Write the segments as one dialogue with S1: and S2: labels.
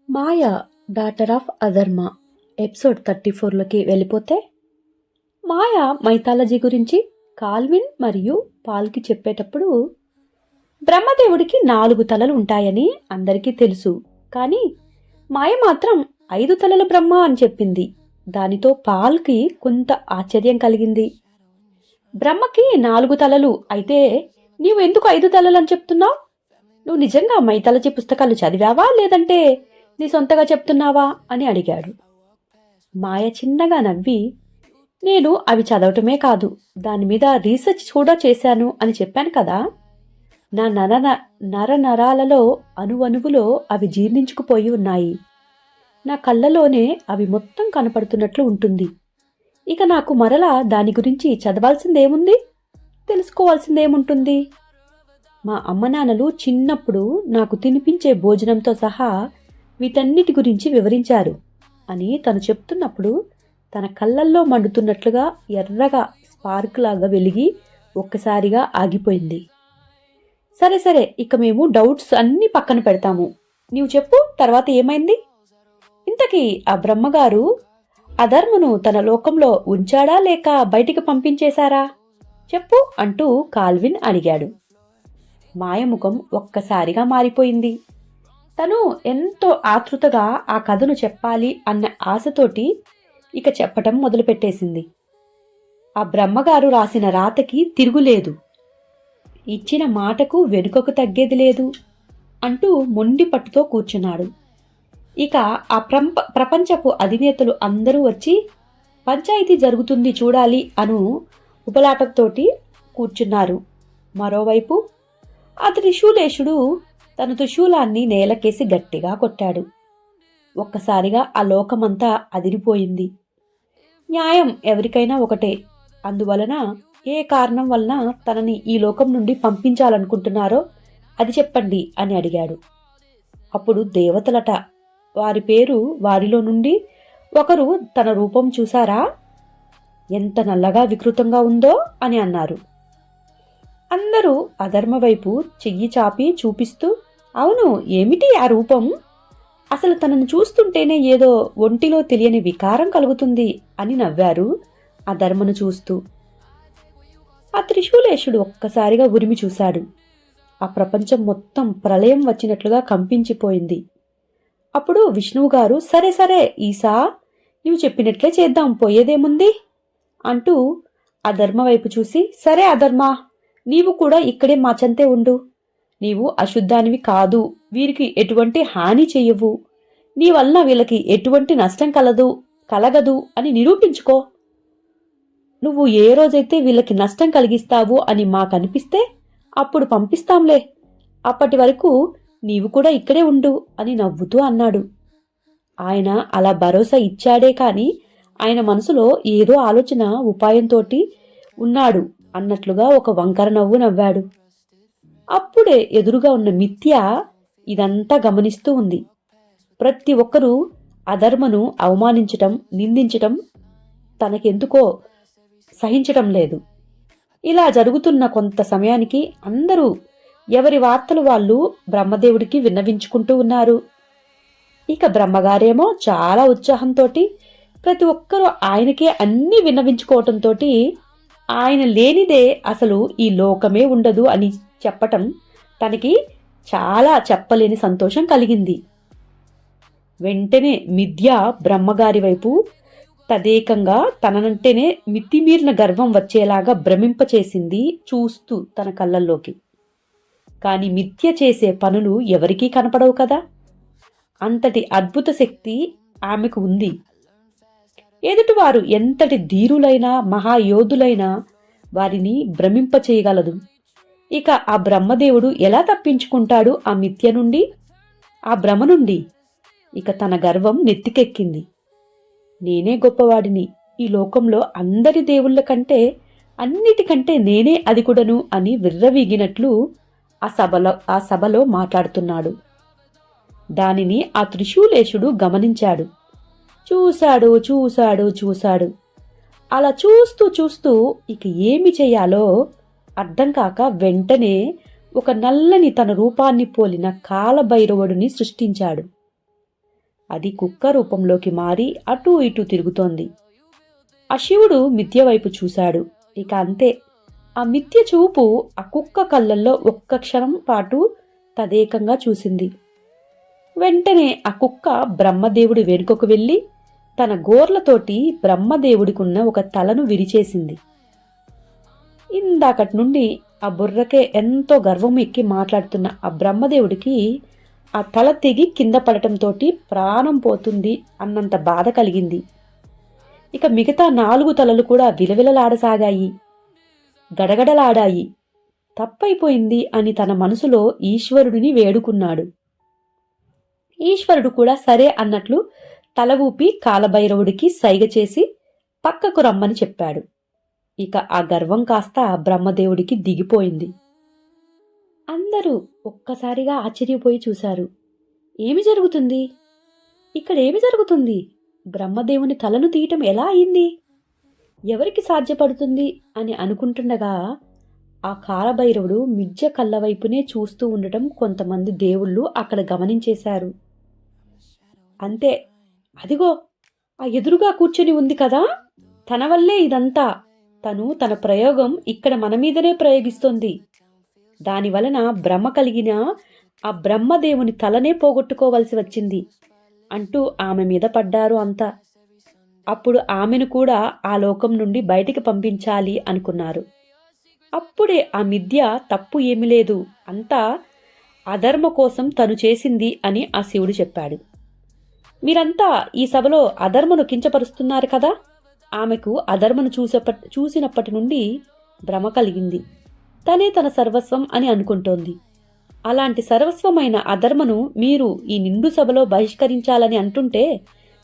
S1: Maya daughter of అధర్మ episode 34లోకి వెళ్ళిపోతే, మాయ mythology గురించి కాల్విన్ మరియు పాల్కి చెప్పేటప్పుడు బ్రహ్మదేవుడికి 4 తలలు ఉంటాయని అందరికీ తెలుసు, కానీ మాయ మాత్రం 5 తలల బ్రహ్మ అని చెప్పింది. దానితో పాల్కి కొంత ఆశ్చర్యం కలిగింది. బ్రహ్మకి 4 తలలు అయితే నీవు ఎందుకు 5 తలలు అని చెప్తున్నావు? నువ్వు నిజంగా మైథాలజీ పుస్తకాలు చదివావా, లేదంటే నీ సొంతగా చెప్తున్నావా అని అడిగాడు. మాయ చిన్నగా నవ్వి, నేను అవి చదవటమే కాదు, దాని మీద రీసెర్చ్ కూడా చేశాను అని చెప్పాను కదా. నా నరాలలో అణువణువులో అవి జీర్ణించుకుపోయి ఉన్నాయి. నా కళ్ళలోనే అవి మొత్తం కనపడుతున్నట్లు ఉంటుంది. ఇక నాకు మరలా దాని గురించి చదవాల్సిందేముంది, తెలుసుకోవాల్సిందేముంటుంది? మా అమ్మ నాన్నలు చిన్నప్పుడు నాకు తినిపించే భోజనంతో సహా వీటన్నిటి గురించి వివరించారు అని తను చెప్తున్నప్పుడు తన కళ్ళల్లో మండుతున్నట్లుగా ఎర్రగా స్పార్క్ లాగా వెలిగి ఒక్కసారిగా ఆగిపోయింది. సరే సరే, ఇక మేము డౌట్స్ అన్నీ పక్కన పెడతాము. నీవు చెప్పు, తర్వాత ఏమైంది? ఇంతకీ ఆ బ్రహ్మగారు అధర్మను తన లోకంలో ఉంచాడా లేక బయటికి పంపించేశారా? చెప్పు అంటూ కాల్విన్ అడిగాడు. మాయముఖం ఒక్కసారిగా మారిపోయింది. తను ఎంతో ఆతృతగా ఆ కథను చెప్పాలి అన్న ఆశతోటి ఇక చెప్పటం మొదలుపెట్టేసింది. ఆ బ్రహ్మగారు రాసిన రాతకి తిరుగులేదు, ఇచ్చిన మాటకు వెనుకకు తగ్గేది లేదు అంటూ మొండి పట్టుతో కూర్చున్నాడు. ఇక ఆ ప్రపంచపు అధినేతలు అందరూ వచ్చి పంచాయతీ జరుగుతుంది చూడాలి అను ఉపలాటతోటి కూర్చున్నారు. మరోవైపు ఆ త్రిశూలేశుడు తన త్రిశూలాన్ని నేలకేసి గట్టిగా కొట్టాడు. ఒక్కసారిగా ఆ లోకమంతా అదిరిపోయింది. న్యాయం ఎవరికైనా ఒకటే, అందువలన ఏ కారణం వలన తనని ఈ లోకం నుండి పంపించాలనుకుంటున్నారో అది చెప్పండి అని అడిగాడు. అప్పుడు దేవతలట, వారి పేరు వారిలో నుండి ఒకరు తన రూపం చూశారా, ఎంత నల్లగా వికృతంగా ఉందో అని అన్నారు. అందరూ అధర్మ వైపు చెయ్యి చాపి చూపిస్తూ, అవును, ఏమిటి ఆ రూపం? అసలు తనను చూస్తుంటేనే ఏదో ఒంటిలో తెలియని వికారం కలుగుతుంది అని నవ్వారు అధర్మను చూస్తూ. ఆ త్రిశూలేశుడు ఒక్కసారిగా ఉరిమి చూశాడు. ఆ ప్రపంచం మొత్తం ప్రళయం వచ్చినట్లుగా కంపించిపోయింది. అప్పుడు విష్ణువు గారు, సరే సరే ఈసా, నీవు చెప్పినట్లే చేద్దాం, పోయేదేముంది అంటూ అధర్మ వైపు చూసి, సరే అధర్మ, నీవు కూడా ఇక్కడే మా చెంతే ఉండు. నీవు అశుద్ధానివి కాదు, వీరికి ఎటువంటి హాని చెయ్యవు, నీ వల్ల వీళ్ళకి ఎటువంటి నష్టం కలగదు అని నిరూపించుకో. నువ్వు ఏ రోజైతే వీళ్ళకి నష్టం కలిగిస్తావు అని మాకనిపిస్తే అప్పుడు పంపిస్తాంలే, అప్పటి వరకు నీవు కూడా ఇక్కడే ఉండు అని నవ్వుతూ అన్నాడు. ఆయన అలా భరోసా ఇచ్చాడే కాని ఆయన మనసులో ఏదో ఆలోచన ఉపాయంతోటి ఉన్నాడు అన్నట్లుగా ఒక వంకర నవ్వు నవ్వాడు. అప్పుడే ఎదురుగా ఉన్న మిథ్య ఇదంతా గమనిస్తూ ఉంది. ప్రతి ఒక్కరూ అధర్మను అవమానించటం, నిందించటం తనకెందుకో సహించటం లేదు. ఇలా జరుగుతున్న కొంత సమయానికి అందరూ ఎవరి వార్తలు వాళ్ళు బ్రహ్మదేవుడికి విన్నవించుకుంటూ ఉన్నారు. ఇక బ్రహ్మగారేమో చాలా ఉత్సాహంతో ప్రతి ఒక్కరూ ఆయనకే అన్నీ విన్నవించుకోవటంతో ఆయన లేనిదే అసలు ఈ లోకమే ఉండదు అని చెప్పటం తనకి చాలా చెప్పలేని సంతోషం కలిగింది. వెంటనే మిథ్య బ్రహ్మగారి వైపు తదేకంగా తననంటేనే మితిమీరిన గర్వం వచ్చేలాగా భ్రమింపచేసింది చూస్తూ తన కళ్ళల్లోకి. కాని మిథ్య చేసే పనులు ఎవరికీ కనపడవు కదా, అంతటి అద్భుత శక్తి ఆమెకు ఉంది. ఎదుటివారు ఎంతటి ధీరులైనా మహాయోధులైనా వారిని భ్రమింపచేయగలదు. ఇక ఆ బ్రహ్మదేవుడు ఎలా తప్పించుకుంటాడు ఆ మిథ్య నుండి, ఆ భ్రమ నుండి? ఇక తన గర్వం నెత్తికెక్కింది. నేనే గొప్పవాడిని, ఈ లోకంలో అందరి దేవుళ్ళ కంటే అన్నిటికంటే నేనే అధికుడను అని విర్రవీగినట్లు ఆ సభలో మాట్లాడుతున్నాడు. దానిని ఆ త్రిశూలేశుడు గమనించాడు. చూశాడు. అలా చూస్తూ ఇక ఏమి చెయ్యాలో అర్థం కాక వెంటనే ఒక నల్లని తన రూపాన్ని పోలిన కాలభైరవుడిని సృష్టించాడు. అది కుక్క రూపంలోకి మారి అటూ ఇటూ తిరుగుతోంది. ఆ శివుడు మిథ్య వైపు చూశాడు. ఇక అంతే, ఆ మిథ్య చూపు ఆ కుక్క కళ్ళల్లో ఒక్క క్షణం పాటు తదేకంగా చూసింది. వెంటనే ఆ కుక్క బ్రహ్మదేవుడి వెనుకకు వెళ్ళి తన గోర్లతోటి బ్రహ్మదేవుడికున్న ఒక తలను విరిచేసింది. ఇందాకటి నుండి ఆ బుర్రకే ఎంతో గర్వం ఎక్కి మాట్లాడుతున్న ఆ బ్రహ్మదేవుడికి ఆ తల తెగి కింద పడటంతో ప్రాణం పోతుంది అన్నంత బాధ కలిగింది. ఇక మిగతా 4 తలలు కూడా విలవిలలాడసాగాయి, గడగడలాడాయి. తప్పైపోయింది అని తన మనసులో ఈశ్వరుడిని వేడుకున్నాడు. ఈశ్వరుడు కూడా సరే అన్నట్లు తల ఊపి కాలభైరవుడికి సైగ చేసి పక్కకు రమ్మని చెప్పాడు. ఇక ఆ గర్వం కాస్త బ్రహ్మదేవుడికి దిగిపోయింది. అందరూ ఒక్కసారిగా ఆశ్చర్యపోయి చూశారు. ఏమి జరుగుతుంది? ఇక్కడేమి జరుగుతుంది? బ్రహ్మదేవుని తలను తీయటం ఎలా అయింది? ఎవరికి సాధ్యపడుతుంది అని అనుకుంటుండగా ఆ కాలభైరవుడు మిథ్య కళ్ళ వైపునే చూస్తూ ఉండటం కొంతమంది దేవుళ్ళు అక్కడ గమనించేశారు. అంతే, అదిగో ఆ ఎదురుగా కూర్చొని ఉంది కదా, తన వల్లే ఇదంతా. తను తన ప్రయోగం ఇక్కడ మన మీదనే ప్రయోగిస్తోంది. దానివలన భ్రమ కలిగిన ఆ బ్రహ్మదేవుని తలనే పోగొట్టుకోవలసి వచ్చింది అంటూ ఆమె మీద పడ్డారు అంతా. అప్పుడు ఆమెను కూడా ఆ లోకం నుండి బయటికి పంపించాలి అనుకున్నారు. అప్పుడే ఆ మిథ్య తప్పు ఏమీ లేదు, అంతా అధర్మ కోసం తను చేసింది అని ఆ శివుడు చెప్పాడు. మీరంతా ఈ సభలో అధర్మను కించపరుస్తున్నారు కదా. ఆమెకు అధర్మను చూసినప్పటి నుండి భ్రమ కలిగింది. తనే తన సర్వస్వం అని అనుకుంటోంది. అలాంటి సర్వస్వమైన అధర్మను మీరు ఈ నిండు సభలో బహిష్కరించాలని అంటుంటే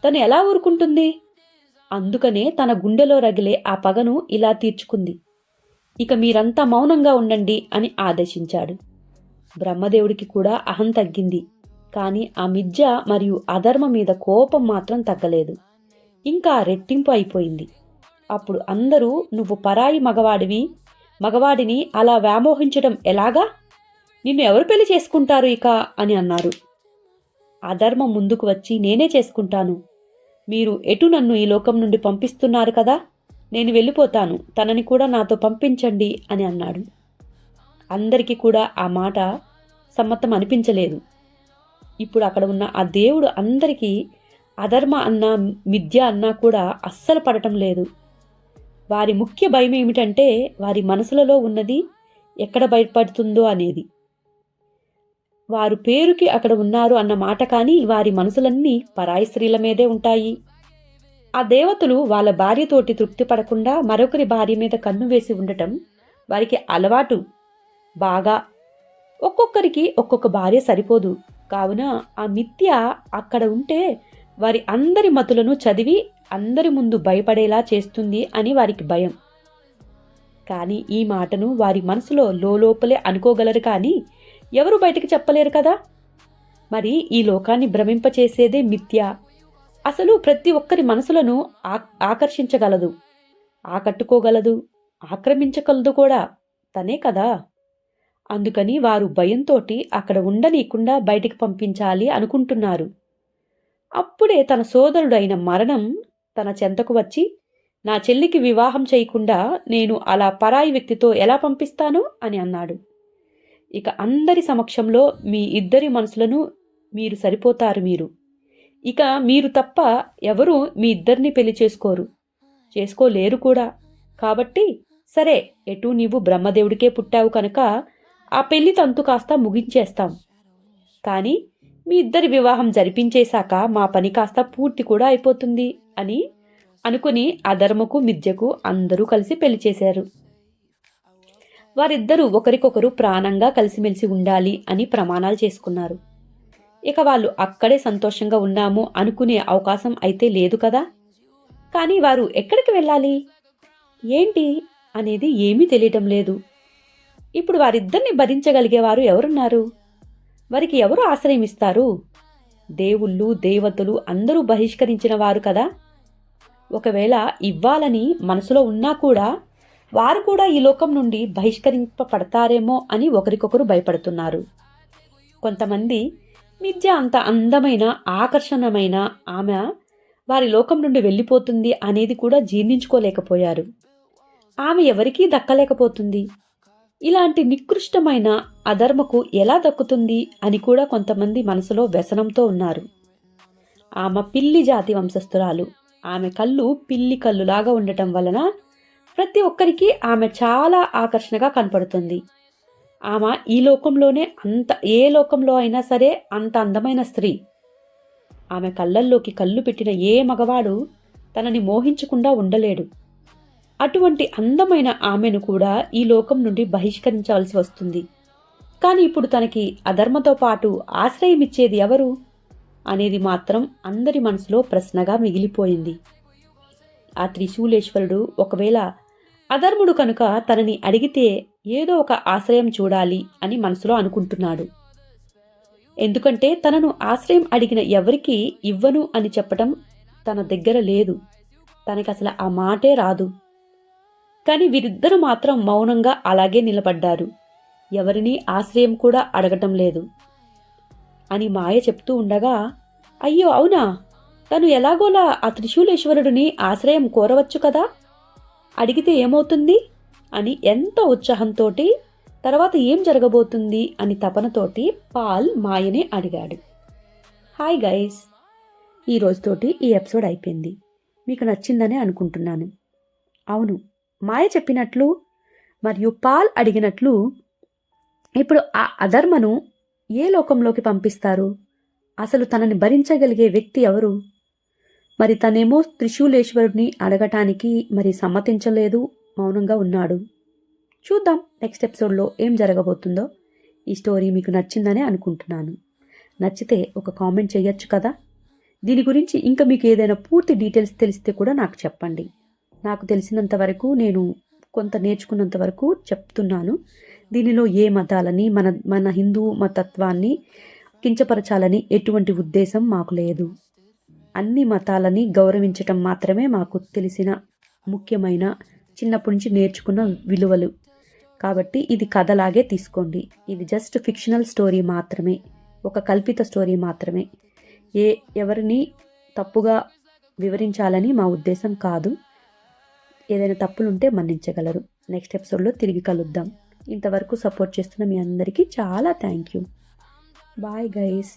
S1: తను ఎలా ఊరుకుంటుంది? అందుకనే తన గుండెలో రగిలే ఆ పగను ఇలా తీర్చుకుంది. ఇక మీరంతా మౌనంగా ఉండండి అని ఆదేశించాడు. బ్రహ్మదేవుడికి కూడా అహం తగ్గింది. కాని ఆ మిథ్య మరియు అధర్మ మీద కోపం మాత్రం తగ్గలేదు, ఇంకా రెట్టింపు అయిపోయింది. అప్పుడు అందరూ నువ్వు పరాయి మగవాడిని అలా వ్యామోహించడం ఎలాగా? నిన్ను ఎవరు పెళ్లి చేసుకుంటారు ఇక అని అన్నారు. అధర్మం ముందుకు వచ్చి నేనే చేసుకుంటాను. మీరు ఎటు నన్ను ఈ లోకం నుండి పంపిస్తున్నారు కదా, నేను వెళ్ళిపోతాను, తనని కూడా నాతో పంపించండి అని అన్నాడు. అందరికీ కూడా ఆ మాట సమ్మతం అనిపించలేదు. ఇప్పుడు అక్కడ ఉన్న ఆ దేవుడు అందరికీ అధర్మ అన్నా మిథ్య అన్నా కూడా అస్సలు పడటం లేదు. వారి ముఖ్య భయం ఏమిటంటే వారి మనసులలో ఉన్నది ఎక్కడ బయటపడుతుందో అనేది. వారు పేరుకి అక్కడ ఉన్నారు అన్న మాట, కానీ వారి మనసులన్నీ పరాయి స్త్రీల మీదే ఉంటాయి. ఆ దేవతలు వాళ్ళ భార్యతోటి తృప్తి పడకుండా మరొకరి భార్య మీద కన్ను వేసి ఉండటం వారికి అలవాటు బాగా. ఒక్కొక్కరికి ఒక్కొక్క భార్య సరిపోదు. కావున ఆ మిథ్య అక్కడ ఉంటే వారి అందరి మతులను చదివి అందరి ముందు భయపడేలా చేస్తుంది అని వారికి భయం. కానీ ఈ మాటను వారి మనసులో లోపలే అనుకోగలరు, కానీ ఎవరు బయటికి చెప్పలేరు కదా. మరి ఈ లోకాన్ని భ్రమింపచేసేదే మిథ్య. అసలు ప్రతి ఒక్కరి మనసులను ఆకర్షించగలదు, ఆకట్టుకోగలదు, ఆక్రమించగలదు కూడా తనే కదా. అందుకని వారు భయంతోటి అక్కడ ఉండనీయకుండా బయటికి పంపించాలి అనుకుంటున్నారు. అప్పుడే తన సోదరుడైన మరణం తన చెంతకు వచ్చి, నా చెల్లికి వివాహం చేయకుండా నేను అలా పరాయి వ్యక్తితో ఎలా పంపిస్తాను అని అన్నాడు. ఇక అందరి సమక్షంలో మీ ఇద్దరి మనసులను మీరు సరిపోతారు. ఇక మీరు తప్ప ఎవరు మీ ఇద్దరిని పెళ్లి చేసుకోలేరు కూడా. కాబట్టి సరే, ఎటు నీవు బ్రహ్మదేవుడికే పుట్టావు కనుక ఆ పెళ్లి తంతు కాస్త ముగించేస్తాం. కానీ మీ ఇద్దరి వివాహం జరిపించేశాక మా పని కాస్త పూర్తి కూడా అయిపోతుంది అని అనుకుని అధర్మకు మిథ్యకు అందరూ కలిసి పెళ్లి చేశారు. వారిద్దరూ ఒకరికొకరు ప్రాణంగా కలిసిమెలిసి ఉండాలి అని ప్రమాణాలు చేసుకున్నారు. ఇక వాళ్ళు అక్కడే సంతోషంగా ఉన్నాము అనుకునే అవకాశం అయితే లేదు కదా. కానీ వారు ఎక్కడికి వెళ్ళాలి, ఏంటి అనేది ఏమీ తెలియటం లేదు. ఇప్పుడు వారిద్దరిని భరించగలిగేవారు ఎవరున్నారు? వారికి ఎవరు ఆశ్రయం ఇస్తారు? దేవుళ్ళు దేవతలు అందరూ బహిష్కరించిన వారు కదా. ఒకవేళ ఇవ్వాలని మనసులో ఉన్నా కూడా వారు కూడా ఈ లోకం నుండి బహిష్కరింపబడతారేమో అని ఒకరికొకరు భయపడుతున్నారు. కొంతమంది మిథ్య అంత అందమైన ఆకర్షణమైన ఆమె వారి లోకం నుండి వెళ్ళిపోతుంది అనేది కూడా జీర్ణించుకోలేకపోయారు. ఆమె ఎవరికీ దక్కలేకపోతుంది. ఇలాంటి నికృష్టమైన అధర్మకు ఎలా దక్కుతుంది అని కూడా కొంతమంది మనసులో వ్యసనంతో ఉన్నారు. ఆమె పిల్లి జాతి వంశస్థురాలు. ఆమె కళ్ళు పిల్లి కళ్ళులాగా ఉండటం వలన ప్రతి ఒక్కరికి ఆమె చాలా ఆకర్షణగా కనపడుతుంది. ఆమె ఈ లోకంలోనే ఏ లోకంలో అయినా సరే అంత అందమైన స్త్రీ. ఆమె కళ్ళల్లోకి కళ్ళు పెట్టిన ఏ మగవాడు తనని మోహించకుండా ఉండలేడు. అటువంటి అందమైన ఆమెను కూడా ఈ లోకం నుండి బహిష్కరించాల్సి వస్తుంది. కానీ ఇప్పుడు తనకి అధర్మతో పాటు ఆశ్రయమిచ్చేది ఎవరు అనేది మాత్రం అందరి మనసులో ప్రశ్నగా మిగిలిపోయింది. ఆ త్రిశూలేశ్వరుడు ఒకవేళ అధర్ముడు కనుక తనని అడిగితే ఏదో ఒక ఆశ్రయం చూడాలి అని మనసులో అనుకుంటున్నాడు. ఎందుకంటే తనను ఆశ్రయం అడిగిన ఎవరికీ ఇవ్వను అని చెప్పటం తన దగ్గర లేదు. తనకి అసలు ఆ మాటే రాదు. కానీ వీరిద్దరూ మాత్రం మౌనంగా అలాగే నిలబడ్డారు. ఎవరినీ ఆశ్రయం కూడా అడగటం లేదు అని మాయ చెప్తూ ఉండగా, అయ్యో అవునా, తను ఎలాగోలా ఆ త్రిశూలేశ్వరుడిని ఆశ్రయం కోరవచ్చు కదా, అడిగితే ఏమవుతుంది అని ఎంతో ఉత్సాహంతోటి తర్వాత ఏం జరగబోతుంది అని తపనతోటి పాల్ మాయని అడిగాడు. హాయ్ గైస్, ఈ రోజుతోటి ఈ ఎపిసోడ్ అయిపోయింది. మీకు నచ్చిందని అనుకుంటున్నాను. అవును, మాయ చెప్పినట్లు మరియు పాల్ అడిగినట్లు ఇప్పుడు ఆ అధర్మను ఏ లోకంలోకి పంపిస్తారు? అసలు తనని భరించగలిగే వ్యక్తి ఎవరు? మరి తనేమో త్రిశూలేశ్వరుడిని అడగటానికి మరి సమ్మతించలేదు, మౌనంగా ఉన్నాడు. చూద్దాం నెక్స్ట్ ఎపిసోడ్లో ఏం జరగబోతుందో. ఈ స్టోరీ మీకు నచ్చిందనే అనుకుంటున్నాను. నచ్చితే ఒక కామెంట్ చేయొచ్చు కదా. దీని గురించి ఇంకా మీకు ఏదైనా పూర్తి డీటెయిల్స్ తెలిస్తే కూడా నాకు చెప్పండి. నాకు తెలిసినంత వరకు, నేను కొంత నేర్చుకున్నంత వరకు చెప్తున్నాను. దీనిలో ఏ మతాలని, మన హిందూ మతత్వాన్ని కించపరచాలని ఎటువంటి ఉద్దేశం మాకు లేదు. అన్ని మతాలని గౌరవించటం మాత్రమే మాకు తెలిసిన ముఖ్యమైన, చిన్నప్పటి నుంచి నేర్చుకున్న విలువలు. కాబట్టి ఇది కథలాగే తీసుకోండి. ఇది జస్ట్ ఫిక్షనల్ స్టోరీ మాత్రమే, ఒక కల్పిత స్టోరీ మాత్రమే. ఎవరిని తప్పుగా వివరించాలని మా ఉద్దేశం కాదు. ఏదైనా తప్పులుంటే మన్నించగలరు. నెక్స్ట్ ఎపిసోడ్లో తిరిగి కలుద్దాం. ఇంతవరకు సపోర్ట్ చేస్తున్న మీ అందరికీ చాలా థ్యాంక్ యూ. Bye guys.